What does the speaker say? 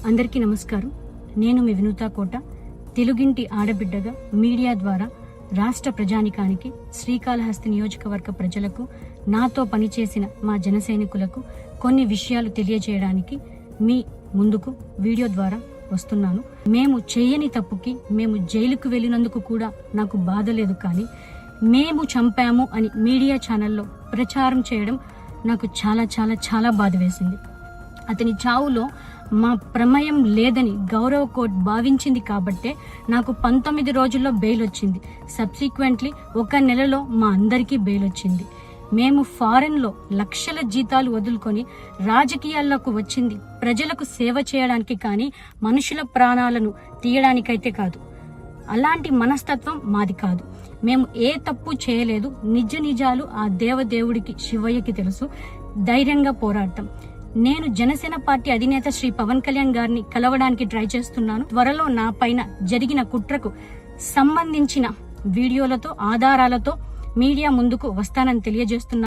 అందరికీ నమస్కారం. నేను మీ వినూతా కోట. తెలుగింటి ఆడబిడ్డగా మీడియా ద్వారా రాష్ట్ర ప్రజానికానికి, శ్రీకాళహస్తి నియోజకవర్గ ప్రజలకు, నాతో పనిచేసిన మా జన సైనికులకు కొన్ని విషయాలు తెలియజేయడానికి మీ ముందుకు వీడియో ద్వారా వస్తున్నాను. మేము చేయని తప్పుకి మేము జైలుకు వెళ్ళినందుకు కూడా నాకు బాధ లేదు, కానీ మేము చంపాము అని మీడియా ఛానల్లో ప్రచారం చేయడం నాకు చాలా చాలా చాలా బాధ వేసింది. అతని చావులో మా ప్రమేయం లేదని గౌరవ కోర్టు భావించింది కాబట్టే నాకు 19 రోజుల్లో బెయిల్ వచ్చింది. సబ్సిక్వెంట్లీ 1 నెలలో మా అందరికీ బెయిల్ వచ్చింది. మేము ఫారెన్లో లక్షల జీతాలు వదులుకొని రాజకీయాల్లోకి వచ్చింది ప్రజలకు సేవ చేయడానికి, కానీ మనుషుల ప్రాణాలను తీయడానికైతే కాదు. అలాంటి మనస్తత్వం మాది కాదు. మేము ఏ తప్పు చేయలేదు. నిజ నిజాలు ఆ దేవదేవుడికి, శివయ్యకి తెలుసు. ధైర్యంగా పోరాడతాం. నేను జనసేన పార్టీ అధినేత శ్రీ పవన్ కళ్యాణ్ గారిని కలవడానికి ట్రై చేస్తున్నాను. త్వరలో నా పైన జరిగిన కుట్రకు సంబంధించిన వీడియోలతో, ఆధారాలతో మీడియా ముందుకు వస్తానని తెలియజేస్తున్నాను.